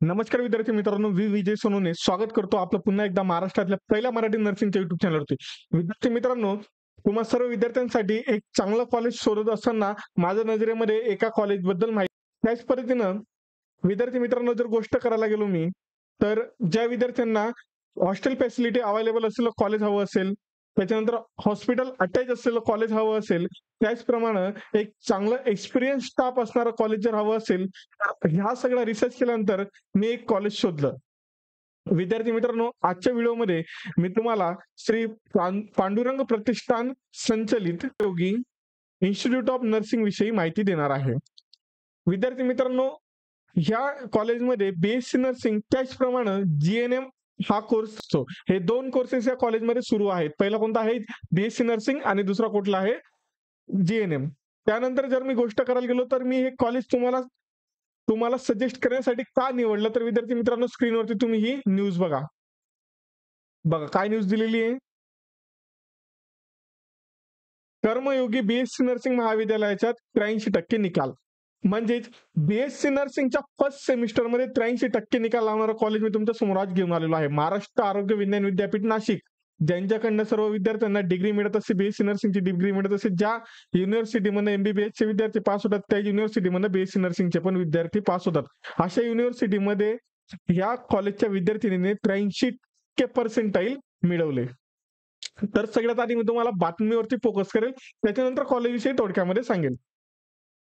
नमस्कार विद्यार्थी मित्रांनो, विजय सोनवणे स्वागत करतो आपलं पुन्हा एकदा महाराष्ट्रातल्या पहिल्या मराठी नर्सिंगच्या युट्यूब चॅनलवरती. विद्यार्थी मित्रांनो, तुम्हा सर्व विद्यार्थ्यांसाठी एक चांगलं कॉलेज शोधत असताना माझ्या नजरेमध्ये एका कॉलेजबद्दल माहिती. त्याच पद्धतीनं विद्यार्थी मित्रांनो, जर गोष्ट करायला गेलो मी, तर ज्या विद्यार्थ्यांना हॉस्टेल फॅसिलिटी अवेलेबल असलेलं कॉलेज हवं असेल, त्याच्यानंतर हॉस्पिटल अटॅच असलेलं कॉलेज हवं असेल, त्याचप्रमाणे एक चांगलं एक्सपिरियन्स स्टाफ असणारं कॉलेज जर हवं असेल, तर ह्या सगळा रिसर्च केल्यानंतर मी एक कॉलेज शोधलं. विद्यार्थी मित्रांनो, आजच्या व्हिडिओमध्ये मी तुम्हाला श्री पांडुरंग प्रतिष्ठान संचलित योगी इन्स्टिट्यूट ऑफ नर्सिंग विषयी माहिती देणार आहे. विद्यार्थी मित्रांनो, ह्या कॉलेजमध्ये बीएससी नर्सिंग त्याचप्रमाणे जीएनएम हा कोर्स असतो. हे दोन कोर्सेस या कॉलेजमध्ये सुरू आहेत. पहिला कोणता आहे? बीएससी नर्सिंग आणि दुसरा कुठला आहे? जीएनएम. त्यानंतर जर मी गोष्ट करायला गेलो तर मी हे कॉलेज तुम्हाला तुम्हाला सजेस्ट करण्यासाठी का निवडलं, तर विद्यार्थी मित्रांनो, स्क्रीनवरती तुम्ही ही न्यूज बघा. बघा काय न्यूज दिलेली आहे. कर्मयोगी बीएससी नर्सिंग महाविद्यालयाच्या 83% निकाल. म्हणजेच बीएससी नर्सिंगच्या फर्स्ट सेमिस्टरमध्ये 83% निकाल लावणारं कॉलेज मी तुमच्या समोर आज घेऊन आलेलो आहे. महाराष्ट्र आरोग्य विज्ञान विद्यापीठ नाशिक, ज्यांच्याकडनं सर्व विद्यार्थ्यांना डिग्री मिळत असते, बीएससी नर्सिंगची डिग्री मिळत असते. ज्या युनिव्हर्सिटीमध्ये एमबीबीएसचे विद्यार्थी पास होतात, त्या युनिव्हर्सिटीमध्ये बीएससी नर्सिंगचे पण विद्यार्थी पास होतात. अशा युनिव्हर्सिटीमध्ये या कॉलेजच्या विद्यार्थिनीने 83% पर्सेंटाईल मिळवले. तर सगळ्यात आधी मी तुम्हाला बातमीवरती फोकस करेल, त्याच्यानंतर कॉलेजविषयी थोडक्यामध्ये सांगेल.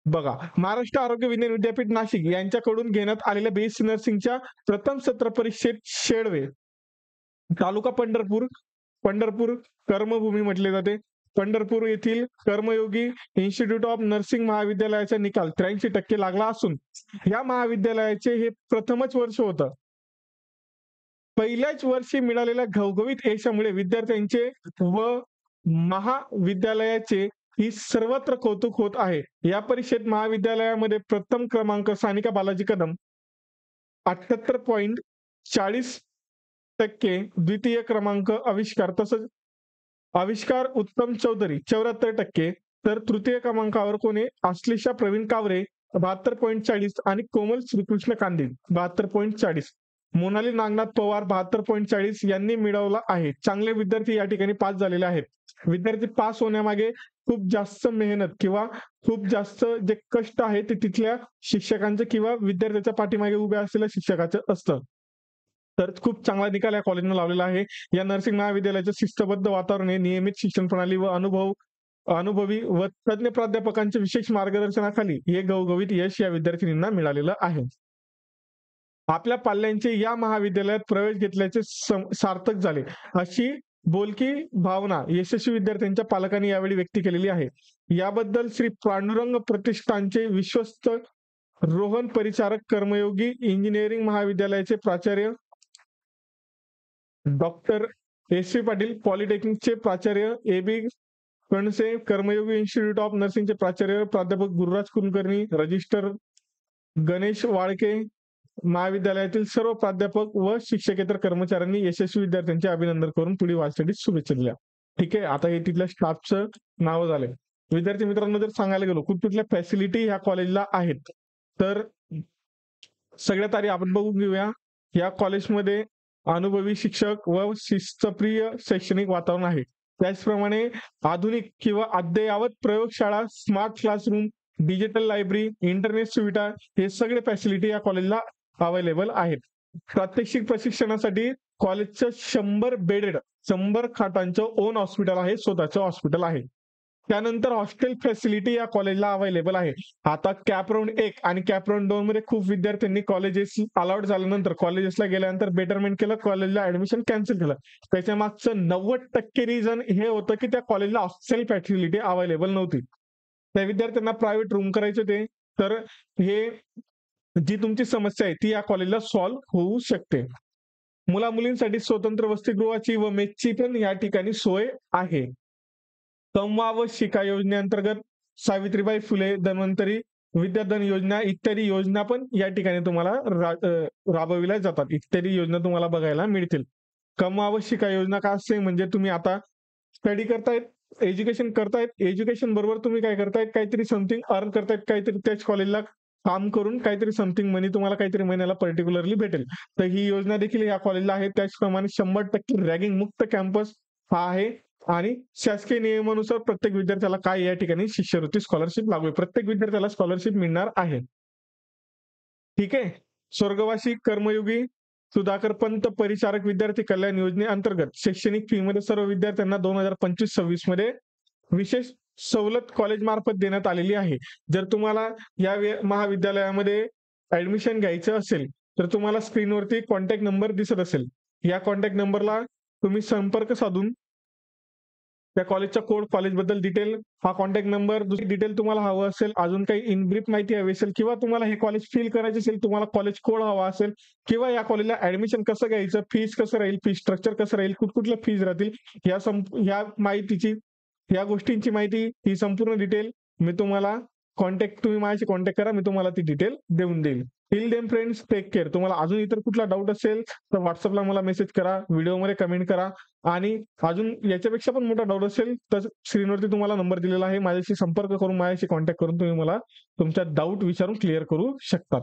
बघा, महाराष्ट्र आरोग्य विज्ञान विद्यापीठ नाशिक यांच्याकडून घेण्यात आलेल्या बीएससी नर्सिंगच्या प्रथम सत्र परीक्षेत शेळवे, तालुका पंढरपूर, पंढरपूर कर्मभूमी म्हटले जाते, पंढरपूर येथील कर्मयोगी इन्स्टिट्यूट ऑफ नर्सिंग महाविद्यालयाचा निकाल 83% लागला असून या महाविद्यालयाचे हे प्रथमच वर्ष होतं. पहिल्याच वर्षी मिळालेल्या घवघवीत यशामुळे विद्यार्थ्यांचे व महाविद्यालयाचे ही सर्वत्र कौतुक होत आहे. या परीक्षेत महाविद्यालयामध्ये प्रथम क्रमांक सानिका बालाजी कदम 78.40%, द्वितीय क्रमांक आविष्कार, तसंच आविष्कार उत्तम चौधरी 74%, तर तृतीय क्रमांकावर कोणी आश्लेषा प्रवीण कावरे 72.40 आणि कोमल श्रीकृष्ण कांदे 72.40, मोनाली नागनाथ पवार 72.40 यांनी मिळवला आहे. चांगले विद्यार्थी या ठिकाणी पास झालेले आहेत. विद्यार्थी पास होण्यामागे खूप जास्त मेहनत किंवा खूप जास्त जे कष्ट आहे ते तिथल्या शिक्षकांचे किंवा विद्यार्थ्याच्या पाठीमागे उभ्या असलेल्या शिक्षकाचं असतं. तर खूप चांगला निकाल या कॉलेजनं लावलेला आहे. या नर्सिंग महाविद्यालयाचं शिस्तबद्ध वातावरण आहे. नियमित शिक्षण प्रणाली व अनुभवी व तज्ञ प्राध्यापकांच्या विशेष मार्गदर्शनाखाली हे घवघवीत यश या विद्यार्थिनींना मिळालेलं आहे. आपल्या पाल्यांचे या महाविद्यालयात प्रवेश घेतल्याचे सार्थक झाले, अशी बोलकी भावना यशस्वी विद्यार्थ्यांच्या पालकांनी यावेळी व्यक्त केलेली आहे. याबद्दल श्री पांडुरंग प्रतिष्ठानचे विश्वस्त रोहन परिचारक, कर्मयोगी इंजिनिअरिंग महाविद्यालयाचे प्राचार्य डॉक्टर एस.व्ही. पाटील, पॉलिटेक्निकचे प्राचार्य A B. Kanse, Karmayogi institute of नर्सिंगचे प्राचार्य प्राध्यापक गुरुराज कुलकर्णी, रजिस्टर गणेश वाळके, महाविद्यालयातील सर्व प्राध्यापक व शिक्षकेतर कर्मचाऱ्यांनी यशस्वी विद्यार्थ्यांचे अभिनंदन करून पुढील वाटचालीस शुभेच्छा दिल्या. ठीक आहे, आता हे तिथल्या स्टाफचं नाव झालंय. विद्यार्थी मित्रांनो, जर सांगायला गेलो कुठल्या फॅसिलिटी ह्या कॉलेजला आहेत, तर सगळ्यात आधी आपण बघून घेऊया. या कॉलेजमध्ये अनुभवी शिक्षक व शिस्तप्रिय शैक्षणिक वातावरण आहे. त्याचप्रमाणे आधुनिक किंवा अद्ययावत प्रयोगशाळा, smart classroom, digital library, internet सुविधा हे सगळे फॅसिलिटी या कॉलेजला अवेलेबल आहेत. प्रात्यक्षिक प्रशिक्षणासाठी कॉलेजचं 100 खाटांचं ओन हॉस्पिटल आहे, स्वतःचं हॉस्पिटल आहे. त्यानंतर हॉस्टेल फॅसिलिटी या कॉलेजला अवेलेबल आहे. आता कॅपराऊंड 1 आणि कॅपराऊंड 2 मध्ये खूप विद्यार्थ्यांनी कॉलेजेस अलॉट झाल्यानंतर कॉलेजेसला गेल्यानंतर बेटरमेंट केलं, कॉलेजला ऍडमिशन कॅन्सल केलं. त्याच्या मागचं 90% रिझन हे होतं की त्या कॉलेजला हॉस्टेल फॅसिलिटी अवेलेबल नव्हती. त्या विद्यार्थ्यांना प्रायव्हेट रूम करायचे होते. तर हे जी तुमची समस्या आहे ती या कॉलेजला सॉल्व्ह होऊ शकते. मुला मुलींसाठी स्वतंत्र वसतिगृहाची व मेसची पण या ठिकाणी सोय आहे. कमवा व शिका योजनेअंतर्गत सावित्रीबाई फुले धन्वंतरी विद्याधन योजना इत्यादी योजना पण या ठिकाणी तुम्हाला राबविल्या जातात. इत्यादी योजना तुम्हाला बघायला मिळतील. कमवा व शिका योजना का असते, म्हणजे तुम्ही आता स्टडी करतायत, एज्युकेशन करतायत, एज्युकेशन बरोबर तुम्ही काय करतायत, काहीतरी समथिंग अर्न करतायत, काहीतरी त्याच कॉलेजला काम करून काहीतरी समथिंग मनी तुम्हाला काहीतरी महिन्याला पर्टिक्युलरली भेटेल. तर ही योजना देखील या कॉलेजला आहे. त्याचप्रमाणे 100% रॅगिंग मुक्त कॅम्पस हा आहे आणि शासकीय नियमानुसार प्रत्येक विद्यार्थ्याला काय या ठिकाणी शिष्यवृत्ती स्कॉलरशिप लागू आहे. प्रत्येक विद्यार्थ्याला स्कॉलरशिप मिळणार आहे. ठीक आहे. स्वर्गवासी कर्मयोगी सुधाकर पंत परिचारक विद्यार्थी कल्याण योजनेअंतर्गत शैक्षणिक फी मध्ये सर्व विद्यार्थ्यांना 2025-26 मध्ये विशेष सवलत कॉलेज मार्फत देण्यात आलेली आहे. जर तुम्हाला या महाविद्यालयामध्ये ऍडमिशन घ्यायचं असेल तर तुम्हाला स्क्रीनवरती कॉन्टॅक्ट नंबर दिसत असेल. या कॉन्टॅक्ट नंबरला तुम्ही संपर्क साधून त्या कॉलेजचा कोड, कॉलेजबद्दल डिटेल, हा कॉन्टॅक्ट नंबर, दुसरी डिटेल तुम्हाला हवं असेल, अजून काही इन ब्रीफ माहिती हवी असेल किंवा तुम्हाला हे कॉलेज फील करायचे असेल, तुम्हाला कॉलेज कोड हवा असेल किंवा या कॉलेजला ऍडमिशन कसं घ्यायचं, फीस कसं राहील, फी स्ट्रक्चर कसं राहील, कुठल्या फीज राहतील, या माहितीची, या गोष्टींची माहिती, ही संपूर्ण डिटेल मी तुम्हाला तुम्ही माझ्याशी कॉन्टॅक्ट करा, मी तुम्हाला ती डिटेल देऊन देईल. Till then friends, take care. तुम्हाला अजून इतर कुठला डाऊट असेल तर व्हॉट्सअपला मला मेसेज करा, व्हिडिओमध्ये कमेंट करा आणि अजून याच्यापेक्षा पण मोठा डाऊट असेल तर स्क्रीनवरती तुम्हाला नंबर दिलेला आहे. माझ्याशी संपर्क करून, माझ्याशी कॉन्टॅक्ट करून तुम्ही मला तुमचा डाऊट विचारून क्लिअर करू शकतात.